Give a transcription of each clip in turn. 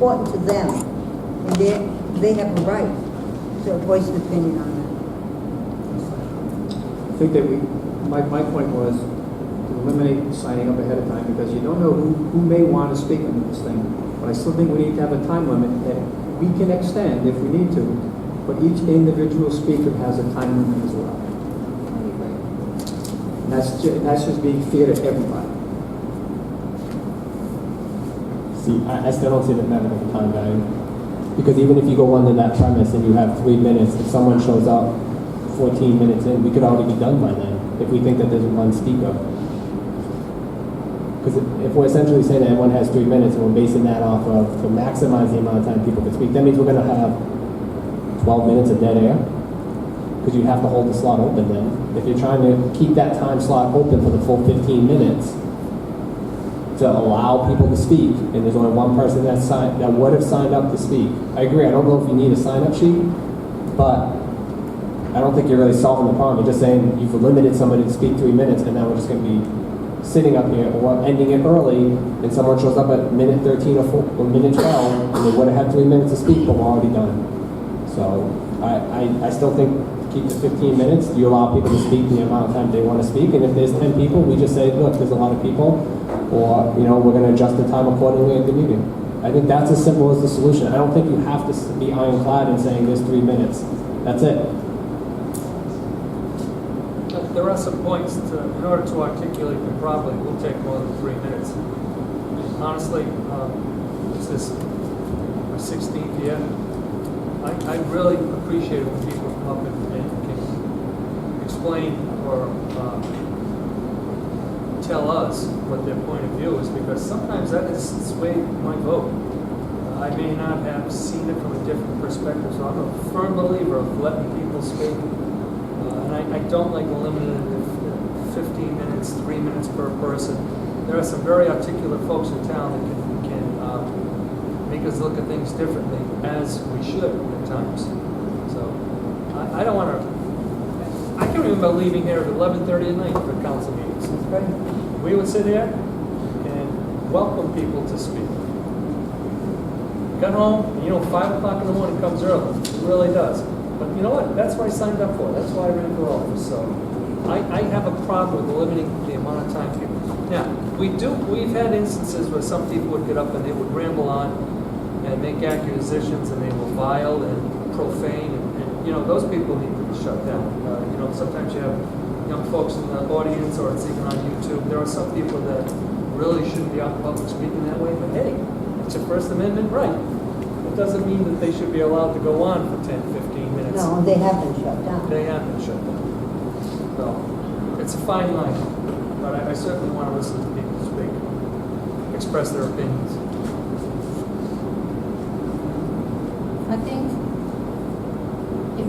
important to them, and they have a right to voice an opinion on that. I think that my point was to eliminate signing up ahead of time, because you don't know who may want to speak on this thing. But I still think we need to have a time limit that we can extend if we need to, but each individual speaker has a time limit as well. And that's just being fair to everybody. See, I still don't see the benefit of time value. Because even if you go under that premise and you have 3 minutes, if someone shows up 14 minutes in, we could already be done by then, if we think that there's one speaker. Because if we're essentially saying that everyone has 3 minutes and we're basing that off of to maximize the amount of time people can speak, that means we're going to have 12 minutes of dead air. Because you have to hold the slot open then. If you're trying to keep that time slot open for the full 15 minutes to allow people to speak, and there's only one person that would have signed up to speak. I agree, I don't know if you need a sign-up sheet, but I don't think you're really solving the problem. You're just saying you've limited somebody to speak 3 minutes, and now we're just going to be sitting up here or ending it early, and someone shows up at minute 13 or minute 12, and they would have had 3 minutes to speak, but we're already done. So I still think keep the 15 minutes. You allow people to speak the amount of time they want to speak, and if there's 10 people, we just say, look, there's a lot of people, or we're going to adjust the time accordingly at the meeting. I think that's as simple as the solution. I don't think you have to be ironclad in saying there's 3 minutes. That's it. There are some points in order to articulate them properly, it will take more than 3 minutes. Honestly, this is my 16th year. I really appreciate it when people come up and can explain or tell us what their point of view is, because sometimes that has swayed my vote. I may not have seen it from a different perspective, so I'm a firm believer of letting people speak. And I don't like limiting it to 15 minutes, 3 minutes per person. There are some very articulate folks in town that can make us look at things differently, as we should at times. So I don't want to. I can remember leaving here at 11:30 at night for council meetings. Okay? We would sit here and welcome people to speak. Got home, and 5 o'clock in the morning comes early. It really does. But you know what? That's what I signed up for. That's why I ran for office. So I have a problem with limiting the amount of time people. Now, we've had instances where some people would get up and they would ramble on and make accusations, and they were vile and profane, and those people need to be shut down. Sometimes you have young folks in the audience, or it's even on YouTube. There are some people that really shouldn't be out in public speaking that way, but hey, it's your First Amendment right. It doesn't mean that they should be allowed to go on for 10, 15 minutes. No, they have been shut down. They have been shut down. So, it's a fine line, but I certainly want to listen to people speak, express their opinions. I think if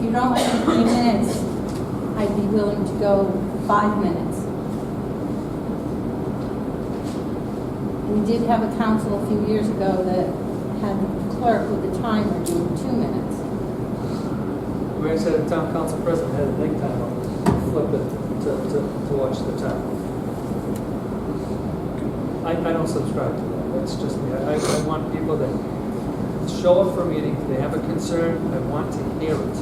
you don't like the 3 minutes, I'd be willing to go 5 minutes. We did have a council a few years ago that had the clerk with the timer doing 2 minutes. We actually had a town council president had a big timer, flip it to watch the time. I don't subscribe to that. That's just me. I want people that show up for a meeting, they have a concern, I want to hear it.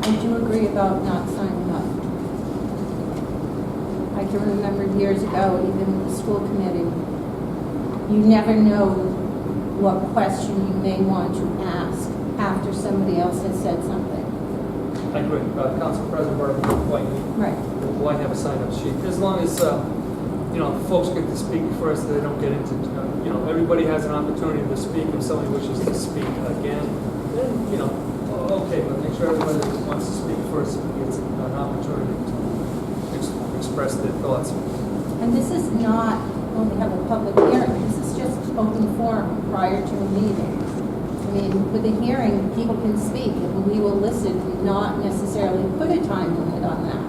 I do agree about not signing up. I can remember years ago, even with the school committee, you never know what question you may want to ask after somebody else has said something. I agree. Council President Burke, why have a sign-up sheet? As long as folks get to speak first, they don't get into everybody has an opportunity to speak. If somebody wishes to speak again, then okay, but make sure everybody that wants to speak first gets an opportunity to express their thoughts. And this is not when we have a public hearing. This is just open forum prior to a meeting. I mean, with a hearing, people can speak, and we will listen and not necessarily put a time limit on that.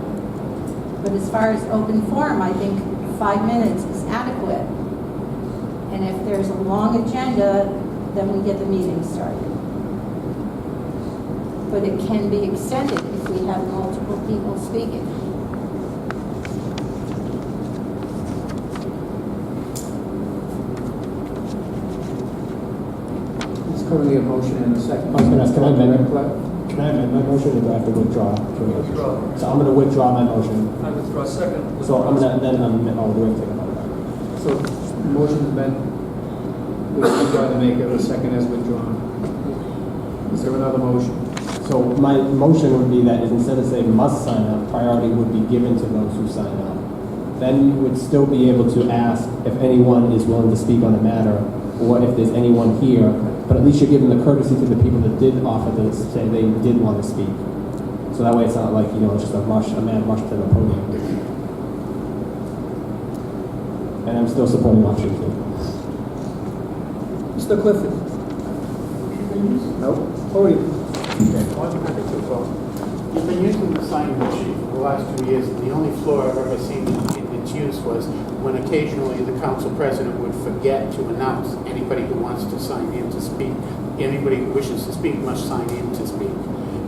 But as far as open forum, I think 5 minutes is adequate. And if there's a long agenda, then we get the meeting started. But it can be extended if we have multiple people speaking. currently a motion and a second. I was gonna ask, can I amend Correct? Can I amend my motion, or do I have to withdraw? Withdraw. So I'm gonna withdraw my motion. I withdraw second. So I'm gonna, then I'll do it. So, the motion's been, we'll try to make it a second as withdrawn. Is there another motion? So my motion would be that is instead of saying must sign up, priority would be given to those who sign up. Then you would still be able to ask if anyone is willing to speak on a matter, or if there's anyone here, but at least you're giving the courtesy to the people that did offer to say they did want to speak. So that way it's not like, it's just a mad rush to the podium. And I'm still supporting option 2. Mr. Clifford? Nope. Podium. You've been using the signing machine for the last 2 years, and the only flaw I've ever seen in its use was when occasionally the council president would forget to announce anybody who wants to sign in to speak. Anybody who wishes to speak must sign in to speak.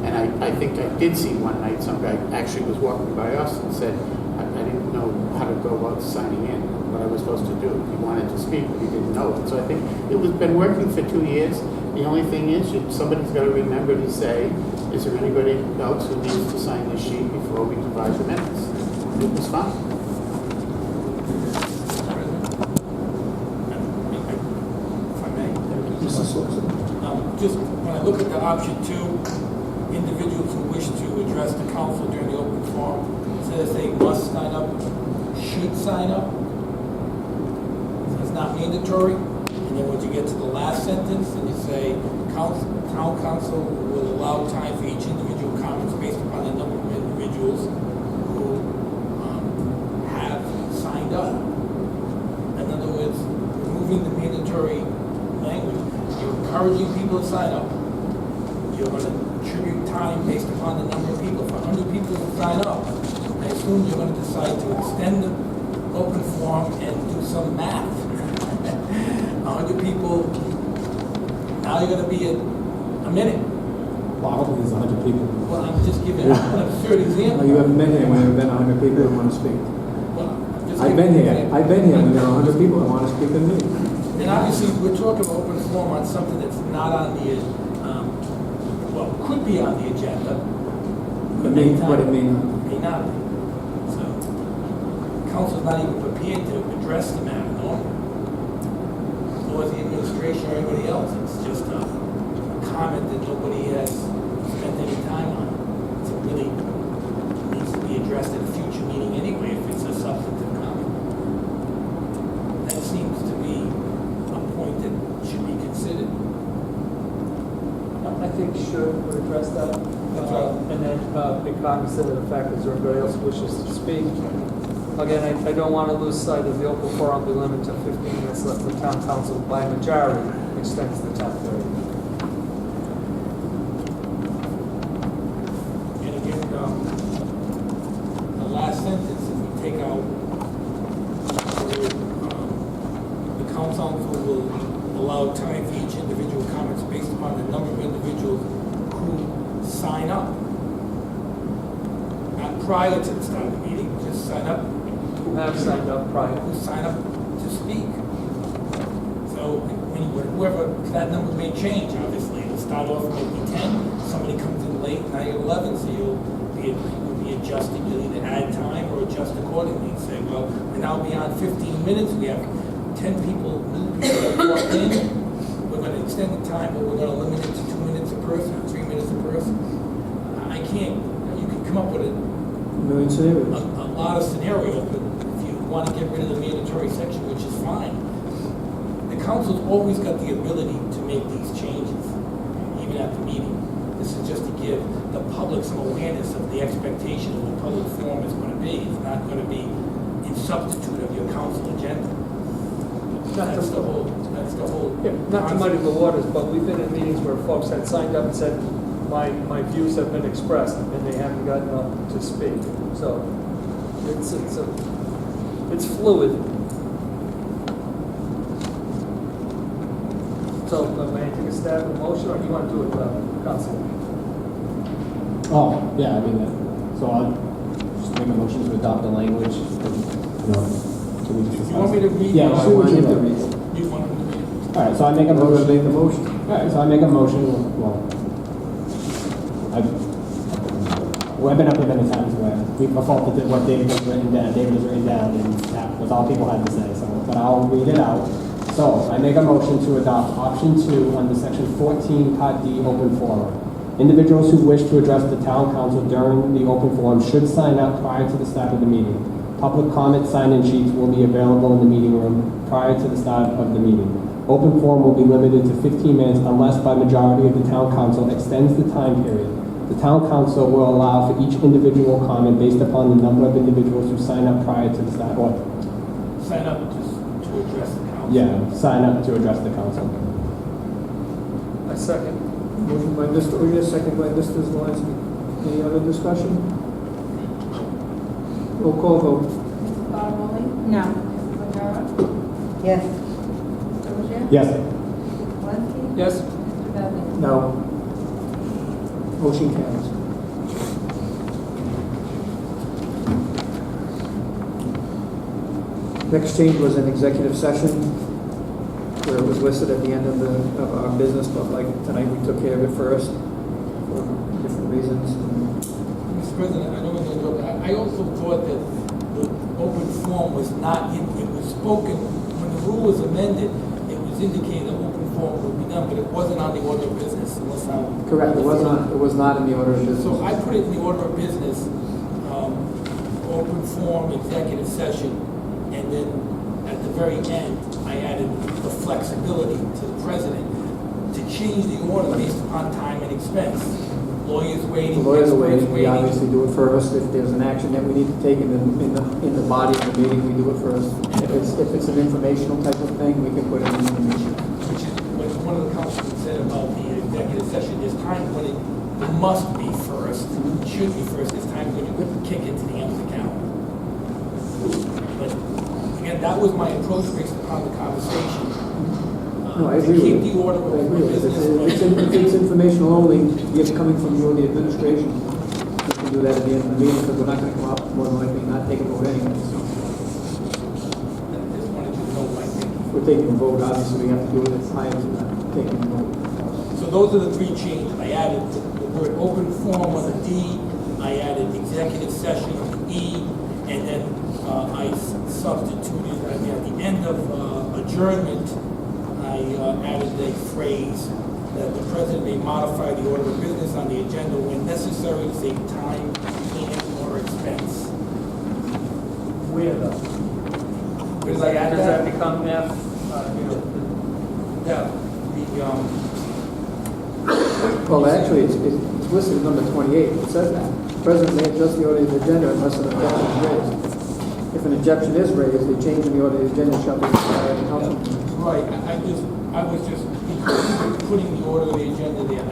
And I think I did see one night some guy actually was walking by us and said, I didn't know how to go about signing in, what I was supposed to do. He wanted to speak, but he didn't know it. So I think it was been working for 2 years. The only thing is, somebody's got to remember to say, is there anybody else who needs to sign this sheet before we divide the minutes? It was fine. If I may. Just when I look at the option 2, individuals who wish to address the council during the open forum, instead of saying must sign up, should sign up. So it's not mandatory. And then when you get to the last sentence and you say town council will allow time for each individual comments based upon the number of individuals who have signed up. In other words, removing the mandatory language, you're encouraging people to sign up. You're going to attribute time based upon the number of people. For 100 people to sign up, I assume you're going to decide to extend the open forum and do some math. 100 people, now you're going to be at a minute. Well, I don't think there's 100 people. Well, I'm just giving an absurd example. You haven't been here when there have been 100 people who want to speak. Well, I'm just I've giving been an here. example. I've been here when there are 100 people who want to speak in me. And obviously, we're talking about open forum on something that's not on the, well, could be on the agenda. But it may not. May not be. So, council's not even prepared to address the matter, no? Nor is the administration or anybody else. It's just a comment that nobody has spent any time on. So it really needs to be addressed at a future meeting anyway, if it's a substantive comment. That seems to be a point that should be considered. I think should address that. That's right. And then be cognizant of the fact that everybody else wishes to speak. Again, I don't want to lose sight of the open forum be limited to 15 minutes left. The town council by majority extends the top 30. And again, the last sentence, if we take out, the council will allow time for each individual comments based upon the number of individuals who sign up. Not prior to the start of the meeting, just sign up, Who have signed up prior. who sign up to speak. So whoever, that number may change, obviously. It'll start off maybe 10, somebody comes in late, now you're 11, so you'll be adjusting. You'll either add time or adjust accordingly. And say, well, we're now beyond 15 minutes, we have 10 people, new people that walked in. We're going to extend the time, but we're going to limit it to 2 minutes a person, 3 minutes a person. I can't, you can come up with a Million scenarios. lot of scenarios, but if you want to get rid of the mandatory section, which is fine, the council's always got the ability to make these changes, even at the meeting. This is just to give the public some awareness of the expectation of what public forum is going to be. It's not going to be in substitute of your council agenda. That's the whole. Yeah, not to muddy the waters, but we've been in meetings where folks had signed up and said, my views have been expressed, and they haven't gotten up to speak. So it's fluid. So, may I take a stab at the motion, or do you want to do it, Council? Oh, yeah, I mean, so I'll just make a motion to adopt the language. And, can we just You want me to read? Yeah, the- I I want you to read. read. You want me to read? All right, so I make a I'm going to motion. make the motion. All right, so I make a motion, well, I've been up here many times where we defaulted what David has written down, and that was all people had to say, so, but I'll read it out. So, I make a motion to adopt option 2 under section 14, part D, open forum. Individuals who wish to address the town council during the open forum should sign up prior to the start of the meeting. Public comment sign-in sheets will be available in the meeting room prior to the start of the meeting. Open forum will be limited to 15 minutes unless by majority of the town council extends the time period. The town council will allow for each individual comment based upon the number of individuals who sign up prior to the start, or, Sign up just to address the council. yeah, sign up to address the council. I second. Motion by Mr. Uria, second by Mr. Zelinski. Any other discussion? Roll call vote. Mrs. Bottomoli? No. Mrs. O'Hara? Yes. Mr. Ogier? Yes. Mr. Zelinski? Yes? Mr. Bevan? No. Motion carries. Next change was an executive session where it was listed at the end of our business, but like tonight we took care of it first for different reasons. Mr. President, I don't want to interrupt. I also thought that the open forum was not, it was spoken, when the rule was amended, it was indicated that open forum would be done, but it wasn't on the order of business unless I'm. Correct, it was not in the order of business. So I put it in the order of business, open forum, executive session, and then at the very end, I added the flexibility to the president to change the order based upon time and expense. Lawyers The waiting, lawyers are experts waiting, we waiting. obviously do it first. If there's an action that we need to take in the body of the meeting, we do it first. If it's an informational type of thing, we can put it in the information. Which is what one of the councilmen said about the executive session. There's times when it must be first, should be first. There's times when you kick it to the end of the calendar. But again, that was my approach based upon the conversation. No, I To agree keep with the you. order I of agree with you. business. If it's informational only, if coming from you or the administration, you can do that at the end of the meeting, because we're not gonna come up, more than likely not take a vote anyway. So I just wanted you to know my thinking. if we're taking a vote, obviously we have to do it prior to that, taking a vote. So those are the three changes. I added the word open forum on the D, I added executive session on the E, and then I substituted, at the end of adjournment, I added the phrase that the president may modify the order of business on the agenda when necessary to save time and/or expense. Where though? Does I add Does that that? become F? Yeah, Well, actually, it's listed as number 28, it says that. The President may adjust the order of the agenda unless an objection is raised. If an objection is raised, a change in the order of the agenda shall be required by the council. right, I was just putting the order of the agenda there.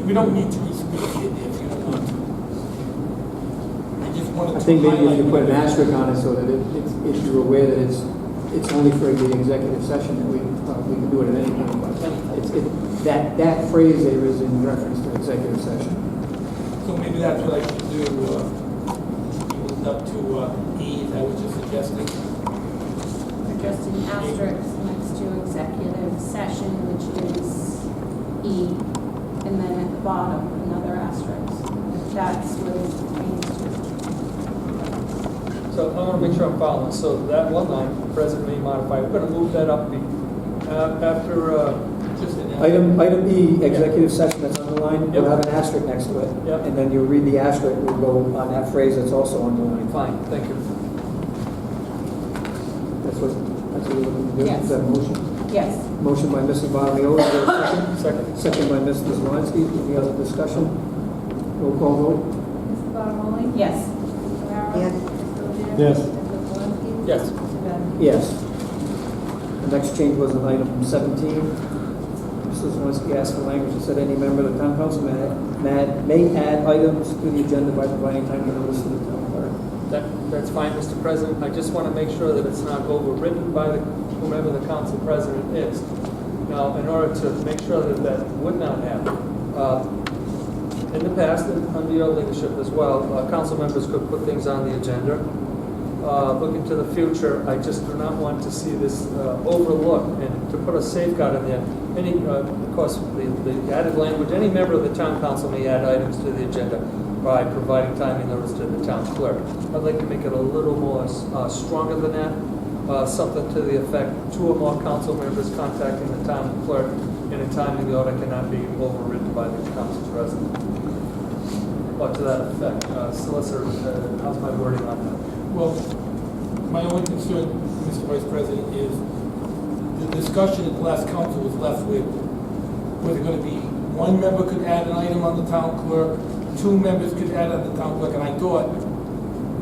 We don't need to respeak it if you don't want to. I just wanted to. I think maybe if highlight you put an what it is. asterisk on it so that if you're aware that it's only for the executive session, that we can do it at any time. But that phrase there is in reference to executive session. So maybe that's what I should do, moved up to E, is that what you're suggesting? Suggesting asterisk next to executive session, which is E, and then at the bottom, another asterisk. That's what it pertains to. So I want to make sure I'm following. So that one line, the president may modify, we're going to move that up after, Just an Item E, executive session that's underlined, will have an asterisk next to it. Yep. And then you'll read the asterisk, will go on that phrase that's also underlined. fine, thank you. That's what you're looking to do? Yes. Is that a motion? Yes. Motion by Mrs. Bottomoli, is there a second? Second. Second by Mr. Zelinski. Any other discussion? Roll call vote? Mrs. Bottomoli? Yes. Mrs. O'Hara? Yes. Mr. Ogier? Yes. Mrs. Zelinski? Yes. Mr. Bevan? Yes. The next change was on item 17. Mr. Zelinski asked for language that said any member of the town council may add items to the agenda by providing timely notice to the town clerk. That's fine, Mr. President. I just want to make sure that it's not overridden by whomever the council president is. Now, in order to make sure that that would not happen, in the past, and under your leadership as well, council members could put things on the agenda. looking to the future, I just do not want to see this overlooked, and to put a safeguard in there. Any, of course, the added language, any member of the town council may add items to the agenda by providing timely notice to the town clerk. I'd like to make it a little more stronger than that, something to the effect, 2 or more council members contacting the town clerk in a timely order cannot be overridden by the council president. Or to that effect. Solicitor, how's my wording on that? Well, my only concern, Mr. Vice President, is the discussion at the last council was left with, was it going to be 1 member could add an item on the town clerk, 2 members could add on the town clerk, and I thought,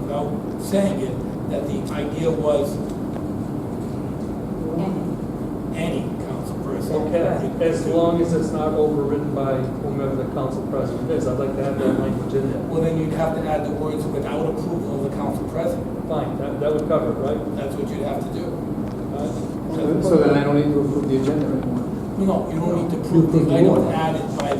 without saying it, that the idea was any council person. Okay, as long as it's not overridden by whomever the council president is. I'd like to have that language in there. Well, then you'd have to add the words without approval of the council president. Fine, that would cover it, right? That's what you'd have to do. So then I don't need to approve the agenda anymore. No, you don't need to prove the item added by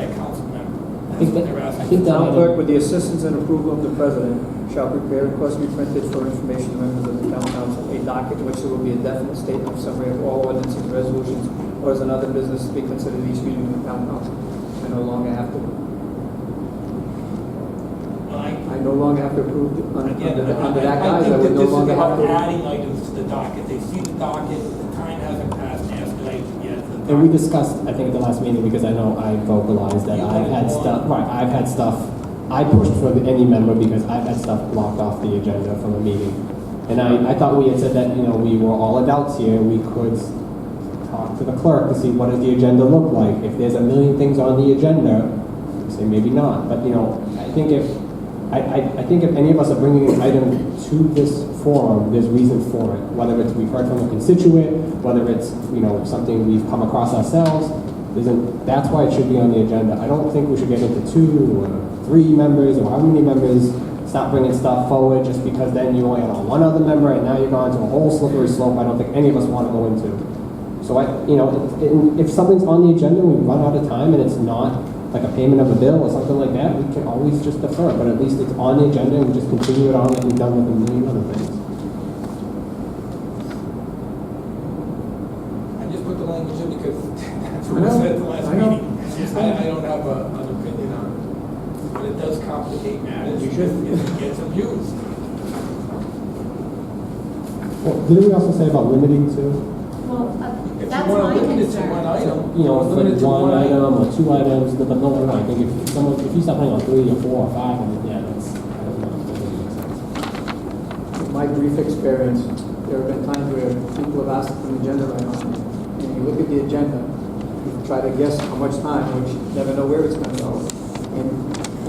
a council member. I think That's what that- they're I asking. think The that- town clerk, with the assistance and approval of the president, shall prepare and cause to be printed for information to members of the town council, a docket in which there will be a definite statement of summary of all ordinances and resolutions, or as another business to be considered each meeting of the town council. I no longer have to, Well, I no longer have to approve, under Again, that I guise, I think would that no this is longer have about to. adding items to the docket. They see the docket, the time hasn't passed, they ask the item yet. And we discussed, I think at the last meeting, because I know I vocalized that You I've wanted had more. stuff, right, I've had stuff, I pushed for any member because I've had stuff blocked off the agenda from a meeting. And I thought we had said that, you know, we were all adults here, we could talk to the clerk to see what does the agenda look like. If there's a million things on the agenda, we say maybe not. But, you know, I think if any of us are bringing an item to this forum, there's reason for it. Whether it's we've heard from a constituent, whether it's, you know, something we've come across ourselves, that's why it should be on the agenda. I don't think we should get into 2 or 3 members or how many members stop bringing stuff forward just because then you only have 1 other member and now you're going to a whole slippery slope I don't think any of us want to go into. So if something's on the agenda, we run out of time and it's not like a payment of a bill or something like that, we can always just defer, but at least it's on the agenda and we just continue it on like we've done with a million other things. I just put the language in because that's I what I know, said at the last I know. meeting. I don't have an opinion on it, but it does complicate matters. You should. It gets abused. Well, didn't we also say about limiting to, Well, If that's you want my to limit it to concern. one item, you know, limit it to one item or 2 items, but no more. I think if you start playing on 3 or 4 or 5, and yeah, that's, I don't know, that doesn't make sense. In my brief experience, there have been times where people have asked for an agenda item, and you look at the agenda, you try to guess how much time, which you never know where it's going to go. And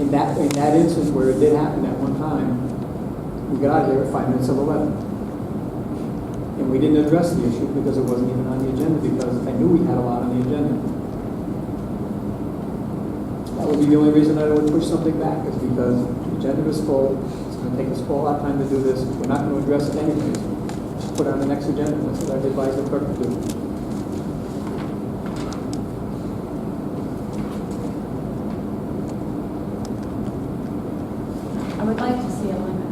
in that instance where it did happen at one time, we got out of here at 5 minutes of 11. And we didn't address the issue because it wasn't even on the agenda, because I knew we had a lot on the agenda. That would be the only reason I would push something back, is because the agenda is full. It's going to take us a whole lot of time to do this. We're not going to address it anyways. Just put it on the next agenda. That's what I'd advise the clerk to do. I would like to see a limit.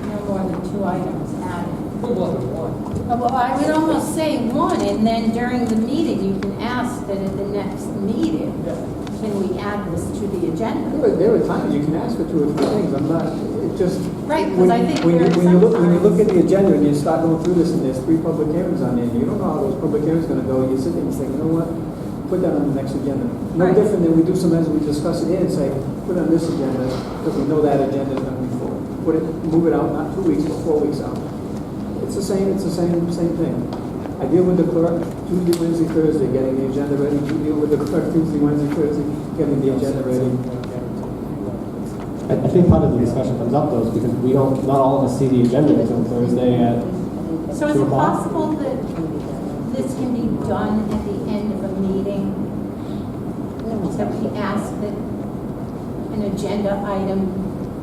No more than 2 items added. Well, more than one. Well, I would almost say 1, and then during the meeting, you can ask that at the next meeting, can we add this to the agenda? There are times you can ask for 2 or 3 things. I'm not, it just. Right, because I think when there you, are when you look, when you look at sometimes- the agenda and you start going through this, and there's 3 public hearings on there, and you don't know how those public hearings are going to go, you sit there and you think, you know what? Put that on the next agenda. No Right. different than we do sometimes, we discuss it here and say, put it on this agenda, because we know that agenda is going to be full. Move it out, not 2 weeks, but 4 weeks out. It's the same thing. I deal with the clerk Tuesday, Wednesday, Thursday, getting the agenda ready. You deal with the clerk Tuesday, Wednesday, Thursday, getting the agenda ready. I think part of the discussion comes up though, is because not all of us see the agenda until Thursday at So is 2 it o'clock. possible that this can be done at the end of a meeting? That we ask that an agenda item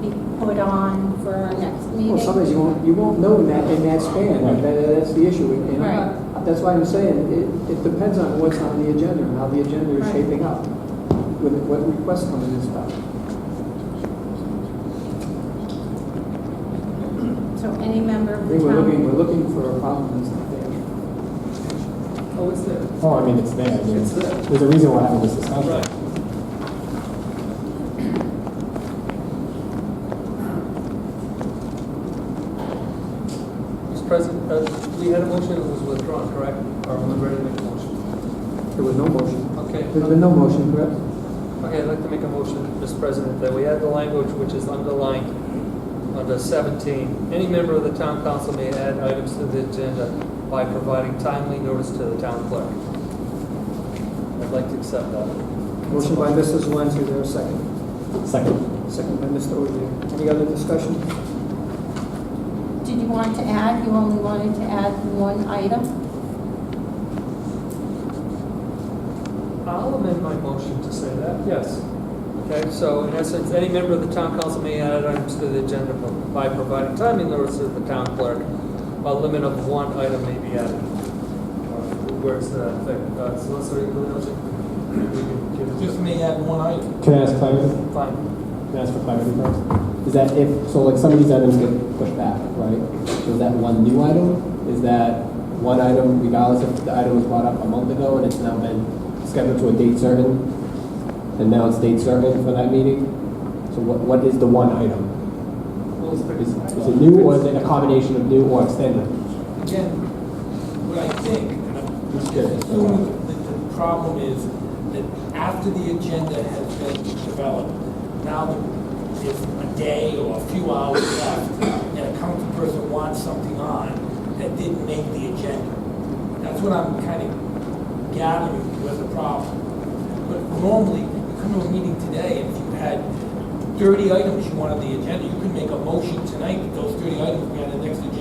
be put on for our next meeting? Well, sometimes you won't know in that span. Right. That's the issue. And Right. that's why I'm saying, it depends on what's on the agenda and how the agenda is Right. shaping up, with what requests come in and stuff. So any member I of the think town. we're looking for a problem that's not there. Oh, it's there. Oh, I mean, it's there. I mean, It's there. There's a reason we're having this discussion. Right. Mr. President, we had a motion that was withdrawn, correct? Or are we ready to make a motion? There was no motion. Okay. There's been no motion, correct? Okay, I'd like to make a motion, Mr. President, that we add the language which is underlined under 17. Any member of the town council may add items to the agenda by providing timely notice to the town clerk. I'd like to accept that. Motion by Mrs. Lenz, is there a second? Second. Second by Mr. Ogier. Any other discussion? Did you want to add, you only wanted to add one item? I'll amend my motion to say that, yes. Okay, so in essence, any member of the town council may add items to the agenda by providing timely notice to the town clerk. A limit of one item may be added. Where's that thing? Solicitor, you really don't give it Just may add one item. Can I ask clarity? Fine. Can I ask for clarity first? Is that if, so like some of these items get pushed back, right? So is that one new item? Is that one item regardless if the item was brought up a month ago and it's now been scheduled to a date certain? And now it's date certain for that meeting? So what is the one item? Is it new or is it a combination of new or extended? Again, what I think, and I'm Just just curious. assuming that the problem is that after the agenda has been developed, now there's a day or a few hours left, and a council person wants something on that didn't make the agenda. That's what I'm kind of gathering was the problem. But normally, you come to a meeting today, and if you had 30 items you want on the agenda, you could make a motion tonight that those 30 items